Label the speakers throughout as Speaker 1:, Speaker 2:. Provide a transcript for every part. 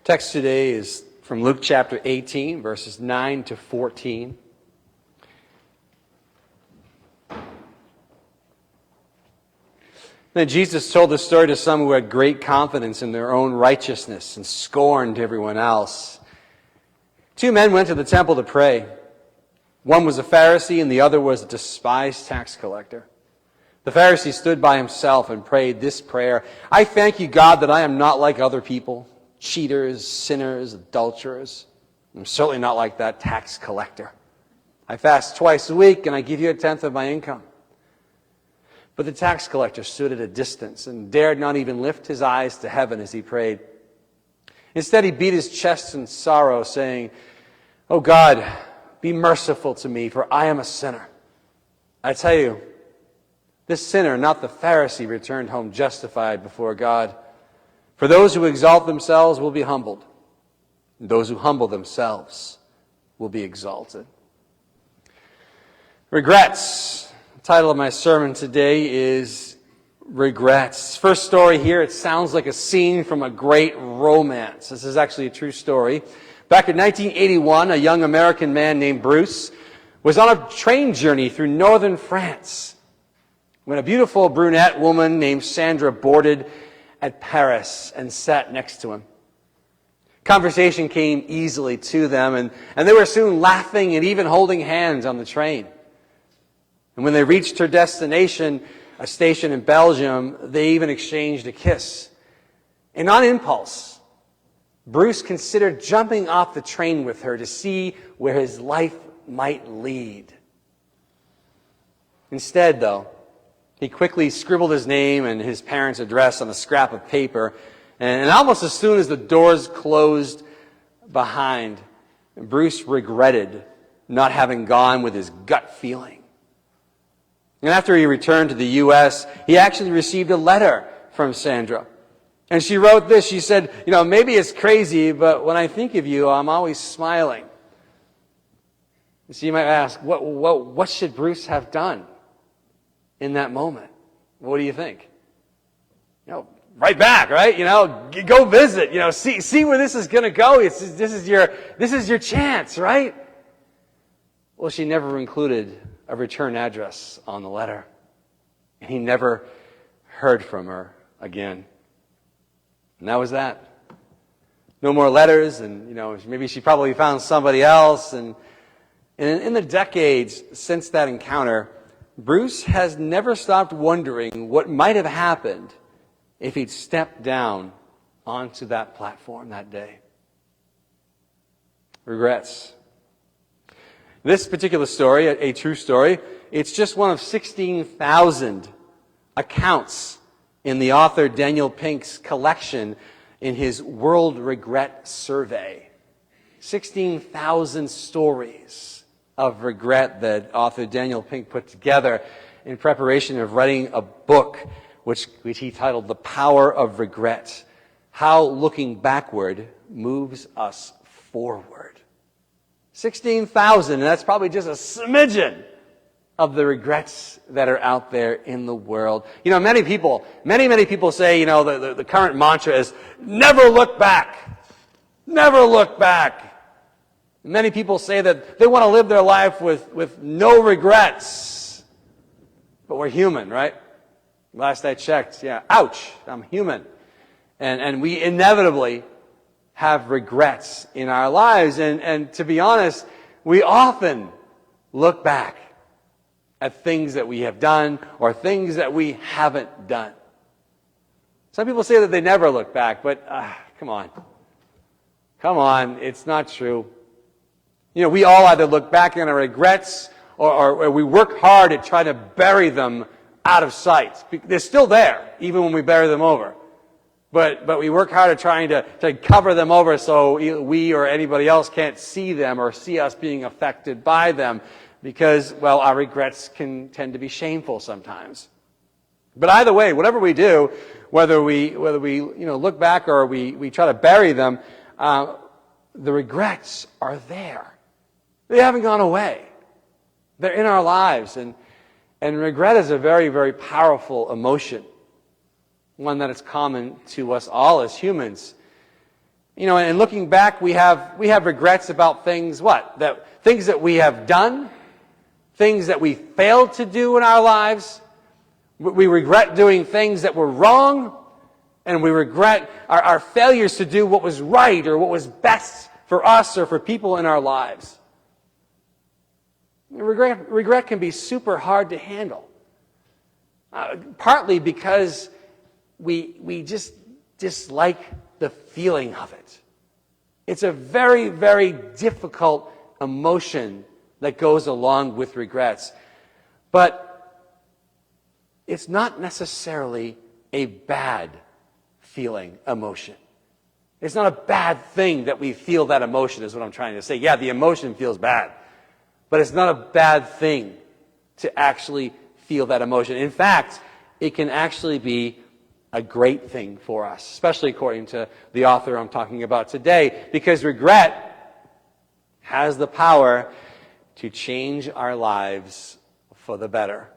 Speaker 1: Text today is from Luke chapter 18, verses 9 to 14. Then Jesus told the story to some who had great confidence in their own righteousness and scorned everyone else. Two men went to the temple to pray. One was a Pharisee and the other was a despised tax collector. The Pharisee stood by himself and prayed this prayer: I thank you, God, that I am not like other people, cheaters, sinners, adulterers. I'm certainly not like that tax collector. I fast twice a week and I give you 1/10 of my income. But the tax collector stood at a distance and dared not even lift his eyes to heaven as he prayed. Instead, he beat his chest in sorrow, saying, Oh God, be merciful to me, for I am a sinner. I tell you, this sinner, not the Pharisee, returned home justified before God. For those who exalt themselves will be humbled, and those who humble themselves will be exalted. Regrets. The title of my sermon today is Regrets. First story here, it sounds like a scene from a great romance. This is actually a true story. Back in 1981, a young American man named Bruce was on a train journey through northern France when a beautiful brunette woman named Sandra boarded at Paris and sat next to him. Conversation came easily to them, and they were soon laughing and even holding hands on the train. And when they reached her destination, a station in Belgium, they even exchanged a kiss. And on impulse, Bruce considered jumping off the train with her to see where his life might lead. Instead, though, he quickly scribbled his name and his parents' address on a scrap of paper, and almost as soon as the doors closed behind, Bruce regretted not having gone with his gut feeling. And after he returned to the U.S., he actually received a letter from Sandra. And she wrote this. She said, maybe it's crazy, but when I think of you, I'm always smiling. So you might ask, what should Bruce have done in that moment? What do you think? Right back, right? Go visit. See where this is going to go. This is your chance, right? Well, she never included a return address on the letter, and he never heard from her again. And that was that. No more letters, and maybe she probably found somebody else. And in the decades since that encounter, Bruce has never stopped wondering what might have happened if he'd stepped down onto that platform that day. Regrets. This particular story, a true story, it's just one of 16,000 accounts in the author Daniel Pink's collection in his World Regret Survey. 16,000 stories of regret that author Daniel Pink put together in preparation of writing a book which he titled The Power of Regret: How Looking Backward Moves Us Forward. 16,000, and that's probably just a smidgen of the regrets that are out there in the world. Many people say, the current mantra is, never look back. Never look back. Many people say that they want to live their life with no regrets. But we're human, right? Last I checked, ouch, I'm human. And we inevitably have regrets in our lives. And to be honest, we often look back at things that we have done or things that we haven't done. Some people say that they never look back, but come on. Come on, it's not true. We all either look back on our regrets or we work hard at trying to bury them out of sight. They're still there, even when we bury them over. But we work hard at trying to cover them over so we or anybody else can't see them or see us being affected by them because, well, our regrets can tend to be shameful sometimes. But either way, whatever we do, whether we look back or we try to bury them, the regrets are there. They haven't gone away. They're in our lives. And regret is a very, very powerful emotion, one that is common to us all as humans. And looking back, we have regrets about things, things that we have done, things that we failed to do in our lives. We regret doing things that were wrong, and we regret our failures to do what was right or what was best for us or for people in our lives. Regret can be super hard to handle, partly because we just dislike the feeling of it. It's a very, very difficult emotion that goes along with regrets. But it's not necessarily a bad feeling emotion. It's not a bad thing that we feel that emotion, is what I'm trying to say. Yeah, the emotion feels bad. But it's not a bad thing to actually feel that emotion. In fact, it can actually be a great thing for us, especially according to the author I'm talking about today, because regret has the power to change our lives for the better.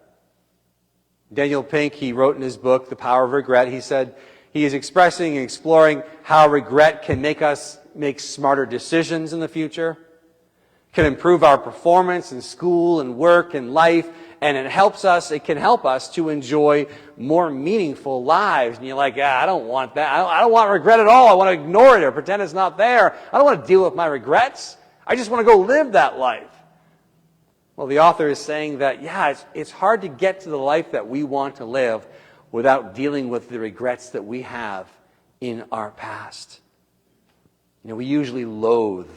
Speaker 1: Daniel Pink, he wrote in his book, The Power of Regret, he said he is expressing and exploring how regret can make us make smarter decisions in the future, can improve our performance in school and work and life, and it can help us to enjoy more meaningful lives. And you're like, I don't want that. I don't want regret at all. I want to ignore it or pretend it's not there. I don't want to deal with my regrets. I just want to go live that life. Well, the author is saying that, it's hard to get to the life that we want to live without dealing with the regrets that we have in our past. We usually loathe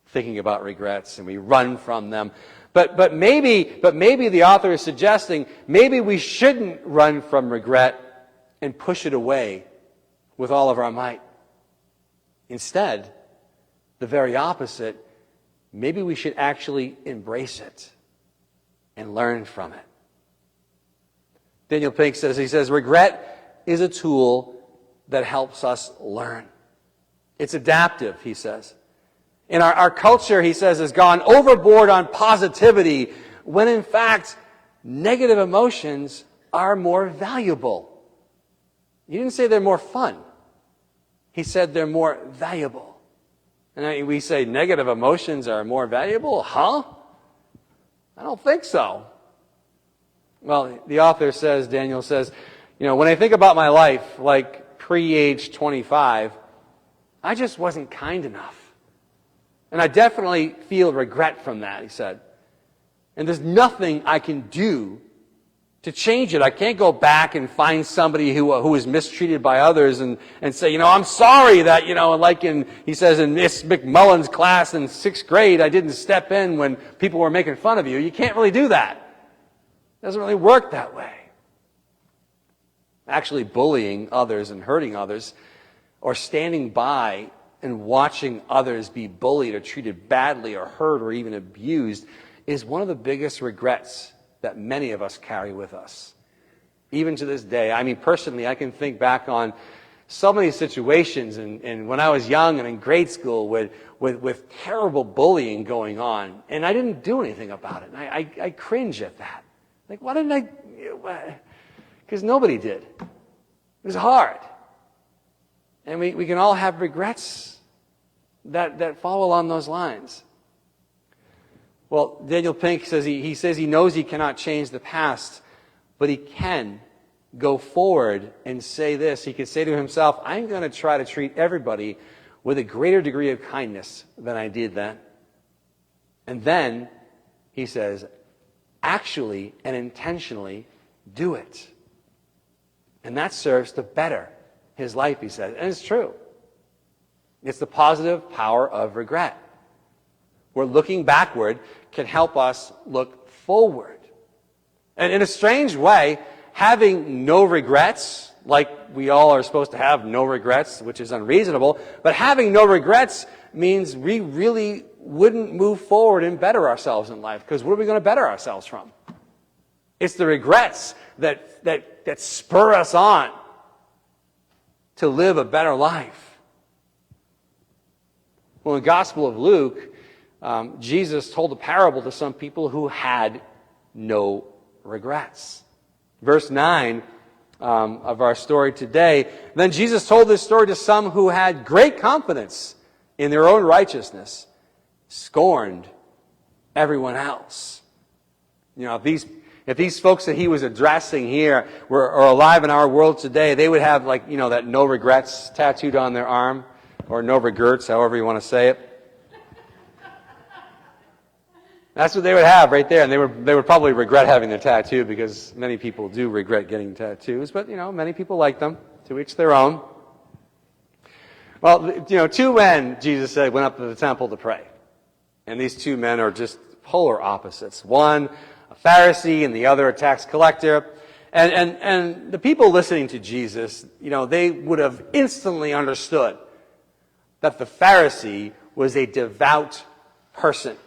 Speaker 1: thinking about regrets and we run from them. But maybe the author is suggesting maybe we shouldn't run from regret and push it away with all of our might. Instead, the very opposite, maybe we should actually embrace it and learn from it. Daniel Pink says, regret is a tool that helps us learn. It's adaptive, he says. And our culture, he says, has gone overboard on positivity, when in fact, negative emotions are more valuable. He didn't say they're more fun. He said they're more valuable. And we say negative emotions are more valuable? Huh? I don't think so. Well, the author says, Daniel says, when I think about my life, like pre-age 25, I just wasn't kind enough. And I definitely feel regret from that, he said. And there's nothing I can do to change it. I can't go back and find somebody who was mistreated by others and say, I'm sorry that, he says in Miss McMullen's class in 6th grade, I didn't step in when people were making fun of you. You can't really do that. It doesn't really work that way. Actually bullying others and hurting others, or standing by and watching others be bullied or treated badly or hurt or even abused, is one of the biggest regrets that many of us carry with us. Even to this day. Personally, I can think back on so many situations and when I was young and in grade school with terrible bullying going on, and I didn't do anything about it. And I cringe at that. Like, why didn't I? Because nobody did. It was hard. And we can all have regrets that follow along those lines. Well, Daniel Pink says he knows he cannot change the past, but he can go forward and say this. He can say to himself, I'm going to try to treat everybody with a greater degree of kindness than I did then. And then, he says, actually and intentionally do it. And that serves to better his life, he says. And it's true. It's the positive power of regret, where looking backward can help us look forward. And in a strange way, having no regrets, like we all are supposed to have no regrets, which is unreasonable, but having no regrets means we really wouldn't move forward and better ourselves in life, because what are we going to better ourselves from? It's the regrets that spur us on to live a better life. Well, in the Gospel of Luke, Jesus told a parable to some people who had no regrets. Verse 9 of our story today. Then Jesus told this story to some who had great confidence in their own righteousness, scorned everyone else. You know, if these folks that he was addressing here are alive in our world today, they would have, like, you know, that no regrets tattooed on their arm, or no regrets, however you want to say it. That's what they would have right there, and they would probably regret having the tattoo, because many people do regret getting tattoos, but, you know, many people like them. To each their own. Well, you know, two men, Jesus said, went up to the temple to pray. And these two men are just polar opposites. One, a Pharisee, and the other, a tax collector. And the people listening to Jesus, you know, they would have instantly understood that the Pharisee was a devout person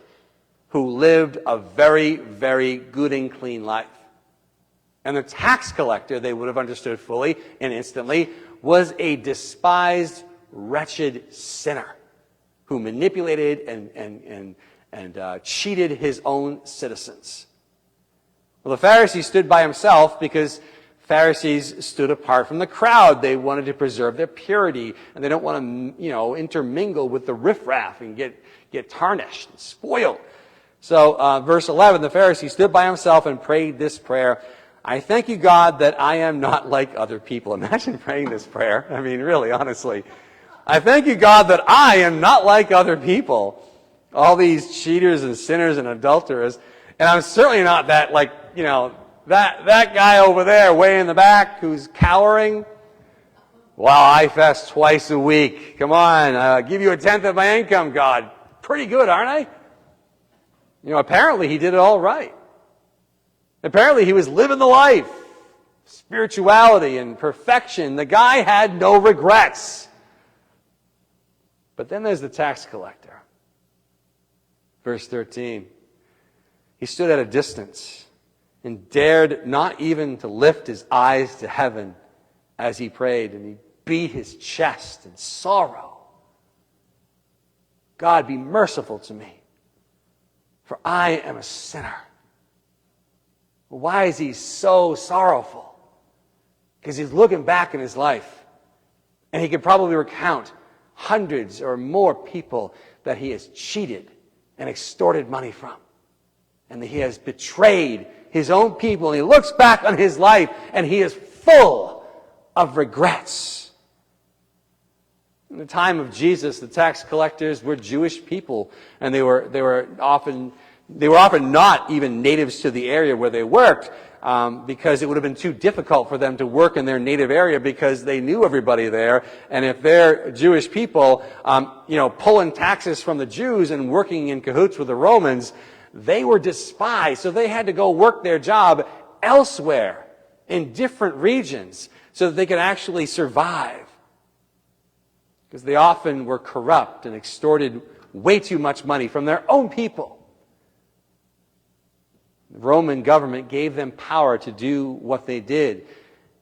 Speaker 1: who lived a very, very good and clean life. And the tax collector, they would have understood fully and instantly, was a despised, wretched sinner who manipulated and cheated his own citizens. Well, the Pharisee stood by himself because Pharisees stood apart from the crowd. They wanted to preserve their purity, and they don't want to, you know, intermingle with the riffraff and get tarnished and spoiled. So, verse 11, the Pharisee stood by himself and prayed this prayer: I thank you, God, that I am not like other people. Imagine praying this prayer. I mean, really, honestly. I thank you, God, that I am not like other people. All these cheaters and sinners and adulterers. And I'm certainly not that, like, you know, that guy over there way in the back who's cowering. Well, I fast twice a week. Come on, I'll give you 1/10 of my income, God. Pretty good, aren't I? You know, apparently he did it all right. Apparently he was living the life. Spirituality and perfection. The guy had no regrets. But then there's the tax collector. Verse 13. He stood at a distance and dared not even to lift his eyes to heaven as he prayed, and he beat his chest in sorrow. God, be merciful to me, for I am a sinner. Why is he so sorrowful? Because he's looking back in his life, and he could probably recount hundreds or more people that he has cheated and extorted money from, and that he has betrayed his own people. And he looks back on his life, and he is full of regrets. In the time of Jesus, the tax collectors were Jewish people, and they were often not even natives to the area where they worked, because it would have been too difficult for them to work in their native area because they knew everybody there. And if they're Jewish people, pulling taxes from the Jews and working in cahoots with the Romans, they were despised. So they had to go work their job elsewhere in different regions so that they could actually survive. Because they often were corrupt and extorted way too much money from their own people. The Roman government gave them power to do what they did.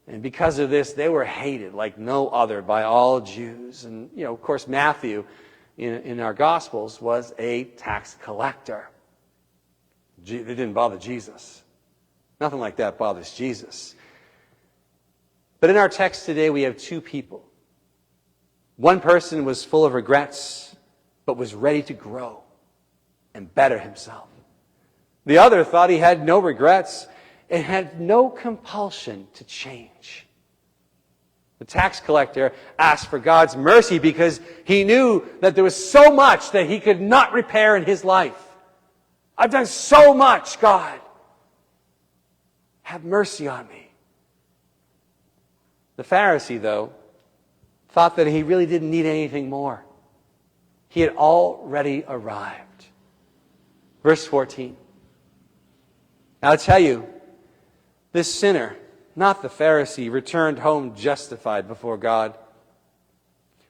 Speaker 1: And because of this, they were hated like no other by all Jews. And, of course, Matthew, in our Gospels, was a tax collector. They didn't bother Jesus. Nothing like that bothers Jesus. But in our text today, we have two people. One person was full of regrets, but was ready to grow and better himself. The other thought he had no regrets and had no compulsion to change. The tax collector asked for God's mercy because he knew that there was so much that he could not repair in his life. I've done so much, God. Have mercy on me. The Pharisee, though, thought that he really didn't need anything more. He had already arrived. Verse 14. Now, I'll tell you, this sinner, not the Pharisee, returned home justified before God.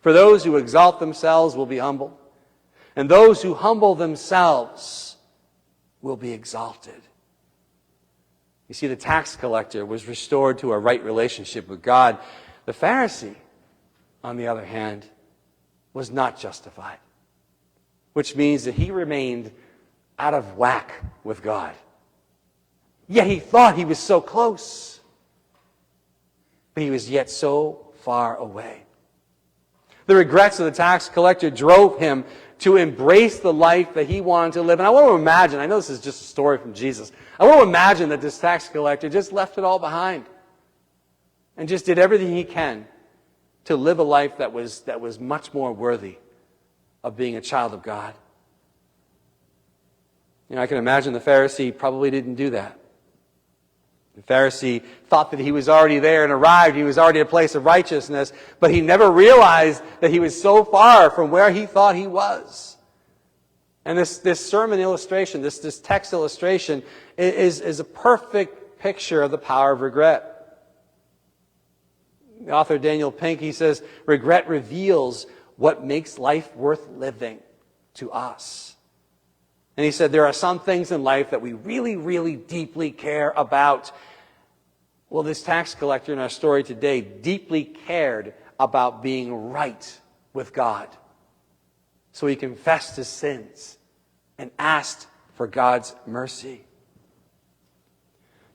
Speaker 1: For those who exalt themselves will be humbled, and those who humble themselves will be exalted. You see, the tax collector was restored to a right relationship with God. The Pharisee, on the other hand, was not justified, which means that he remained out of whack with God. Yet he thought he was so close. but he was yet so far away. The regrets of the tax collector drove him to embrace the life that he wanted to live. And I want to imagine, I know this is just a story from Jesus, I want to imagine that this tax collector just left it all behind and just did everything he can to live a life that was much more worthy of being a child of God. I can imagine the Pharisee probably didn't do that. The Pharisee thought that he was already there and arrived. He was already at a place of righteousness, but he never realized that he was so far from where he thought he was. And this sermon illustration, this text illustration, is a perfect picture of the power of regret. The author Daniel Pink, he says, regret reveals what makes life worth living to us. And he said, there are some things in life that we really, really deeply care about. Well, this tax collector in our story today deeply cared about being right with God. So he confessed his sins and asked for God's mercy.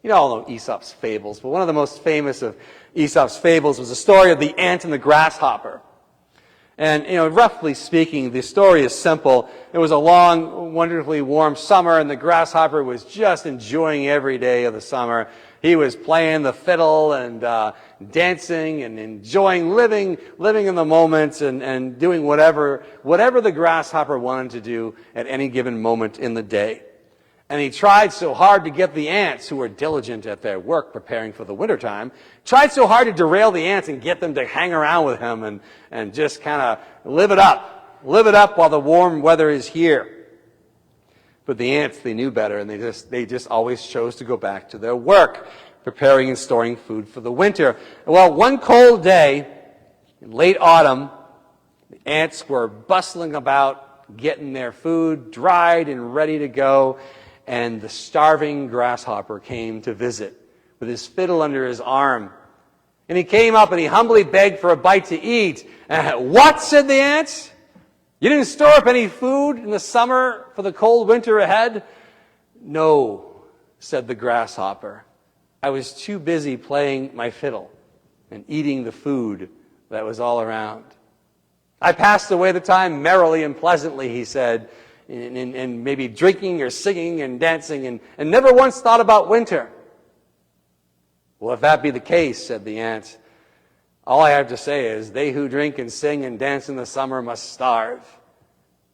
Speaker 1: You all know Aesop's fables, but one of the most famous of Aesop's fables was the story of the ant and the grasshopper. And, roughly speaking, the story is simple. It was a long, wonderfully warm summer, and the grasshopper was just enjoying every day of the summer. He was playing the fiddle and dancing and enjoying living in the moment and doing whatever the grasshopper wanted to do at any given moment in the day. And he tried so hard to get the ants, who were diligent at their work preparing for the wintertime, tried so hard to derail the ants and get them to hang around with him and just kind of live it up while the warm weather is here. But the ants, they knew better, and they just always chose to go back to their work, preparing and storing food for the winter. Well, one cold day in late autumn, the ants were bustling about, getting their food dried and ready to go. And the starving grasshopper came to visit with his fiddle under his arm. And he came up and he humbly begged for a bite to eat. What? Said the ants. You didn't store up any food in the summer for the cold winter ahead? No, said the grasshopper. I was too busy playing my fiddle and eating the food that was all around. I passed away the time merrily and pleasantly, he said, and maybe drinking or singing and dancing and never once thought about winter. Well, if that be the case, said the ant, all I have to say is they who drink and sing and dance in the summer must starve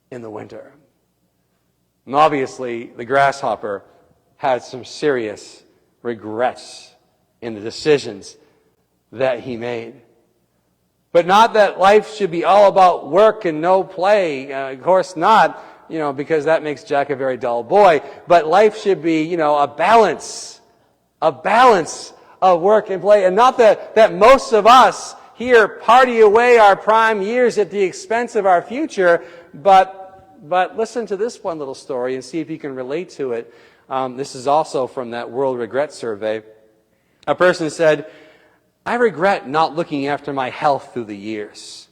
Speaker 1: in the winter. And obviously, the grasshopper had some serious regrets in the decisions that he made. But not that life should be all about work and no play. Of course not. Because that makes Jack a very dull boy. But life should be, a balance of work and play. And not that most of us here party away our prime years at the expense of our future, but listen to this one little story and see if you can relate to it. This is also from that World Regret Survey. A person said, I regret not looking after my health through the years.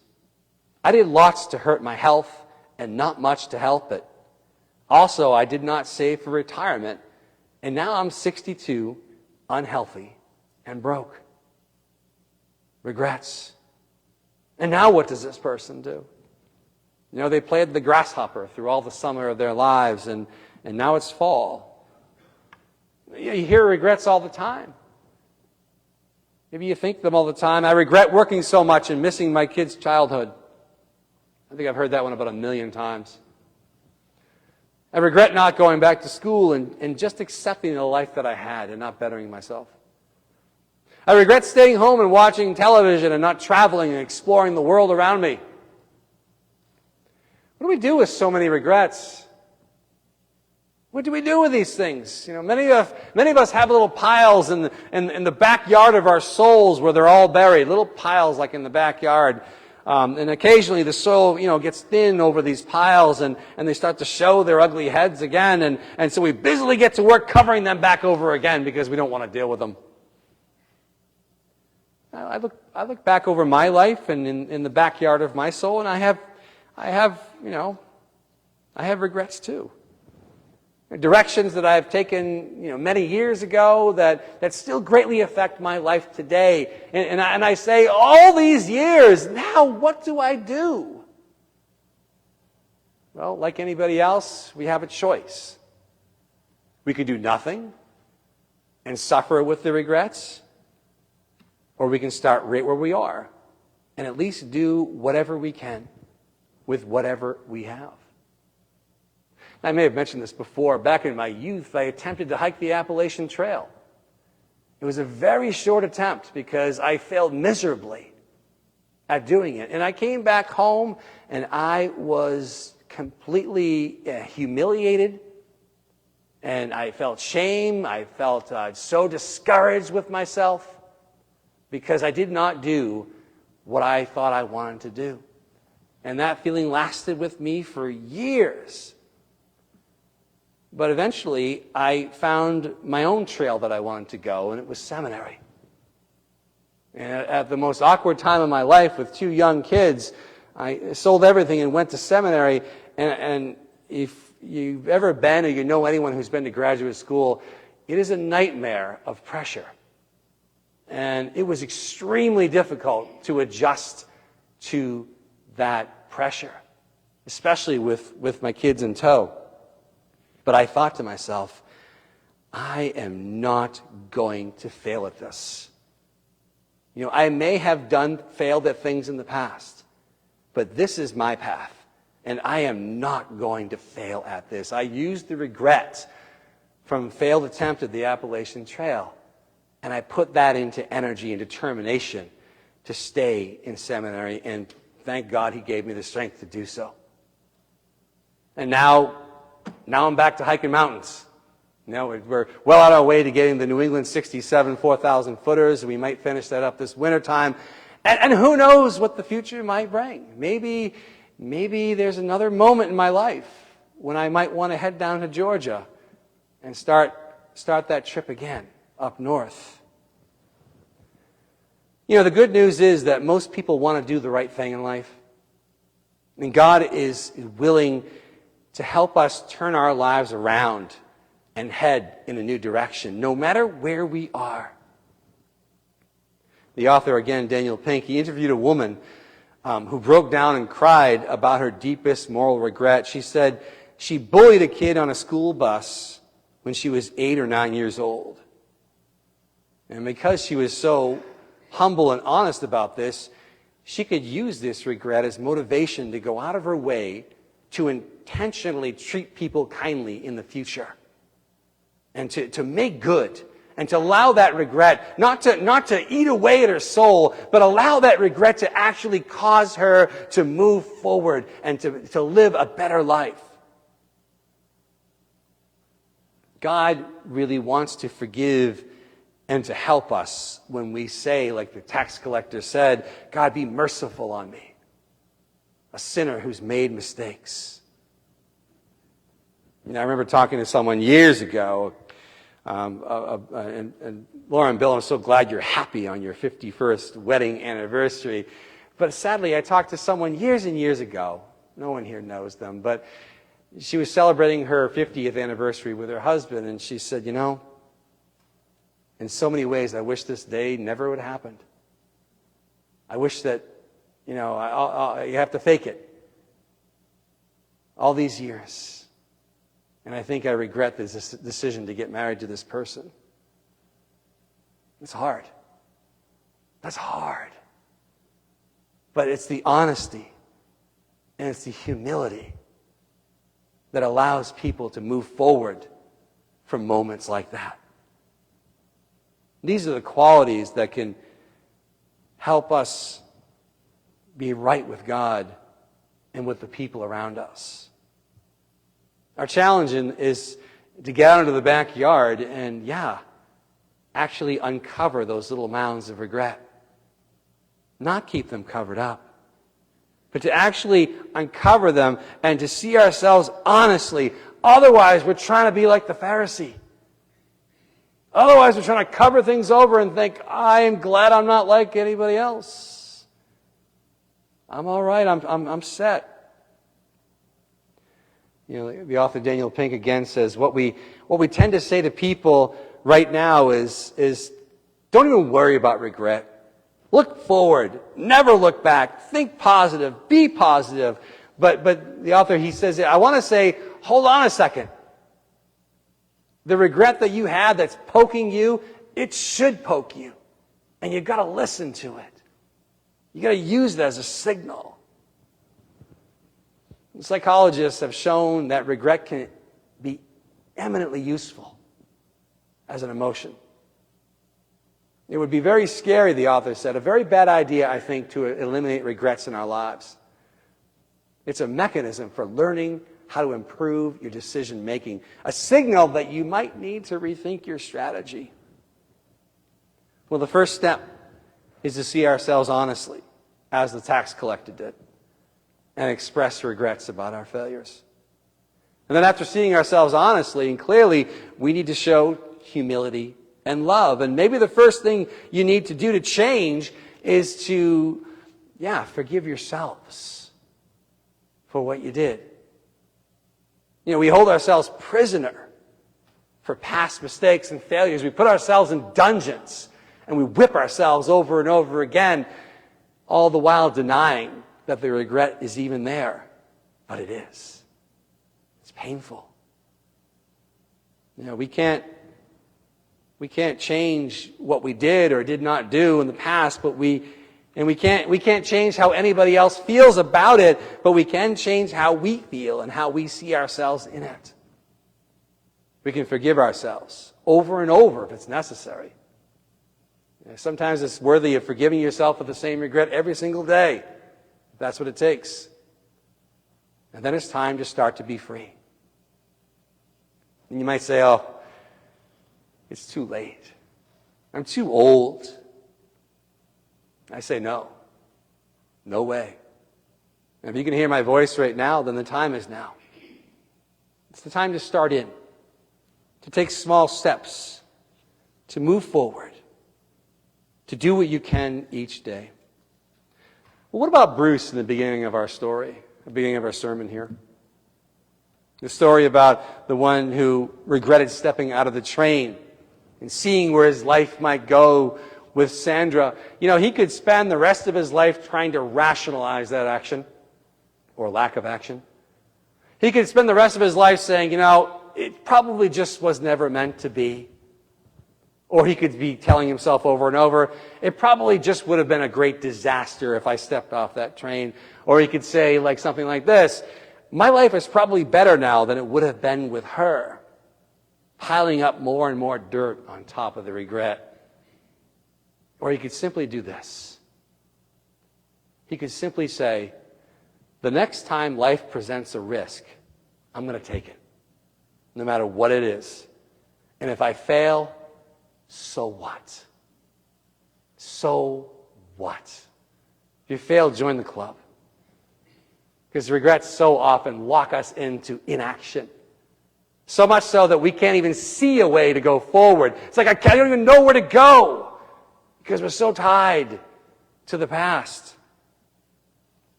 Speaker 1: I did lots to hurt my health and not much to help it. Also, I did not save for retirement, and now I'm 62, unhealthy, and broke. Regrets. And now what does this person do? They played the grasshopper through all the summer of their lives, and now it's fall. You hear regrets all the time. Maybe you think them all the time. I regret working so much and missing my kids' childhood. I think I've heard that one about 1 million times. I regret not going back to school and just accepting the life that I had and not bettering myself. I regret staying home and watching television and not traveling and exploring the world around me. What do we do with so many regrets? What do we do with these things? Many of us have little piles in the backyard of our souls where they're all buried. Little piles like in the backyard. And occasionally the soil, gets thin over these piles and they start to show their ugly heads again. And so we busily get to work covering them back over again because we don't want to deal with them. I look back over my life and in the backyard of my soul, and I have regrets too. Directions that I've taken, many years ago that still greatly affect my life today. And I say, all these years, now what do I do? Well, like anybody else, we have a choice. We could do nothing and suffer with the regrets, or we can start right where we are and at least do whatever we can with whatever we have. I may have mentioned this before. Back in my youth, I attempted to hike the Appalachian Trail. It was a very short attempt because I failed miserably at doing it. And I came back home and I was completely humiliated. And I felt shame. I felt so discouraged with myself because I did not do what I thought I wanted to do. And that feeling lasted with me for years. But eventually, I found my own trail that I wanted to go, and it was seminary. And at the most awkward time of my life with 2 young kids, I sold everything and went to seminary. And if you've ever been or you know anyone who's been to graduate school, it is a nightmare of pressure. And it was extremely difficult to adjust to that pressure, especially with my kids in tow. But I thought to myself, I am not going to fail at this. I may have failed at things in the past, but this is my path, and I am not going to fail at this. I used the regret from failed attempt at the Appalachian Trail, and I put that into energy and determination to stay in seminary, and thank God he gave me the strength to do so. And now I'm back to hiking mountains. We're well on our way to getting the New England 67 4,000 footers. We might finish that up this wintertime. And who knows what the future might bring. Maybe there's another moment in my life when I might want to head down to Georgia and start that trip again up north. The good news is that most people want to do the right thing in life. And God is willing to help us turn our lives around and head in a new direction, no matter where we are. The author, again, Daniel Pink, he interviewed a woman who broke down and cried about her deepest moral regret. She said she bullied a kid on a school bus when she was 8 or 9 years old. And because she was so humble and honest about this, she could use this regret as motivation to go out of her way to intentionally treat people kindly in the future and to make good and to allow that regret not to eat away at her soul, but allow that regret to actually cause her to move forward and to live a better life. God really wants to forgive and to help us when we say, like the tax collector said, God, be merciful on me, a sinner who's made mistakes. I remember talking to someone years ago, and Laura and Bill, I'm so glad you're happy on your 51st wedding anniversary. But sadly, I talked to someone years and years ago. No one here knows them, but she was celebrating her 50th anniversary with her husband, and she said, in so many ways, I wish this day never would have happened. I wish that, you have to fake it all these years. And I think I regret this decision to get married to this person. It's hard. That's hard. But it's the honesty and it's the humility that allows people to move forward from moments like that. These are the qualities that can help us be right with God and with the people around us. Our challenge is to get out into the backyard and, actually uncover those little mounds of regret. Not keep them covered up, but to actually uncover them and to see ourselves honestly. Otherwise, we're trying to be like the Pharisee. Otherwise, we're trying to cover things over and think, I'm glad I'm not like anybody else. I'm all right. I'm set. The author Daniel Pink again says, what we tend to say to people right now is don't even worry about regret. Look forward. Never look back. Think positive. Be positive. But the author, he says, I want to say, hold on a second. The regret that you had that's poking you, it should poke you. And you've got to listen to it. You've got to use it as a signal. Psychologists have shown that regret can be eminently useful as an emotion. It would be very scary, the author said, a very bad idea, I think, to eliminate regrets in our lives. It's a mechanism for learning how to improve your decision making, a signal that you might need to rethink your strategy. Well, the first step is to see ourselves honestly, as the tax collector did, and express regrets about our failures. And then after seeing ourselves honestly and clearly, we need to show humility and love. And maybe the first thing you need to do to change is to, forgive yourselves for what you did. We hold ourselves prisoner for past mistakes and failures. We put ourselves in dungeons and we whip ourselves over and over again, all the while denying that the regret is even there. But it is. It's painful. We can't change what we did or did not do in the past, but we can't change how anybody else feels about it, but we can change how we feel and how we see ourselves in it. We can forgive ourselves over and over if it's necessary. Sometimes it's worthy of forgiving yourself for the same regret every single day. That's what it takes. And then it's time to start to be free. And you might say, it's too late. I'm too old. I say no. No way. And if you can hear my voice right now, then the time is now. It's the time to start in, to take small steps, to move forward, to do what you can each day. Well, what about Bruce in the beginning of our story, the beginning of our sermon here? The story about the one who regretted stepping out of the train and seeing where his life might go with Sandra. He could spend the rest of his life trying to rationalize that action or lack of action. He could spend the rest of his life saying, it probably just was never meant to be. Or he could be telling himself over and over, it probably just would have been a great disaster if I stepped off that train. Or he could say something like this, my life is probably better now than it would have been with her, piling up more and more dirt on top of the regret. Or he could simply do this. He could simply say, the next time life presents a risk, I'm going to take it, no matter what it is. And if I fail, so what? So what? If you fail, join the club. Because regrets so often lock us into inaction. So much so that we can't even see a way to go forward. It's like I don't even know where to go because we're so tied to the past.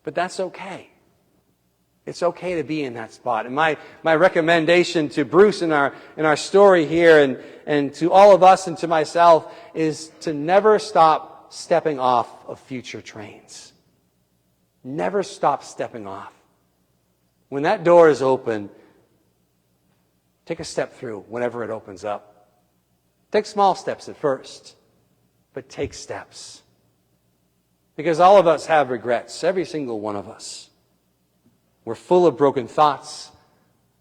Speaker 1: But that's okay. It's okay to be in that spot. And my recommendation to Bruce in our story here and to all of us and to myself is to never stop stepping off of future trains. Never stop stepping off. When that door is open, take a step through whenever it opens up. Take small steps at first, but take steps. Because all of us have regrets, every single one of us. We're full of broken thoughts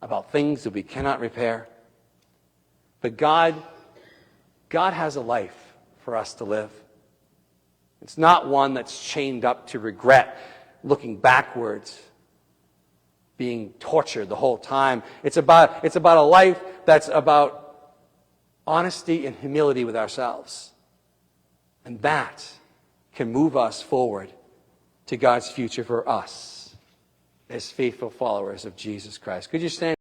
Speaker 1: about things that we cannot repair. But God has a life for us to live. It's not one that's chained up to regret, looking backwards, being tortured the whole time. It's about a life that's about honesty and humility with ourselves. And that can move us forward to God's future for us as faithful followers of Jesus Christ. Could you stand?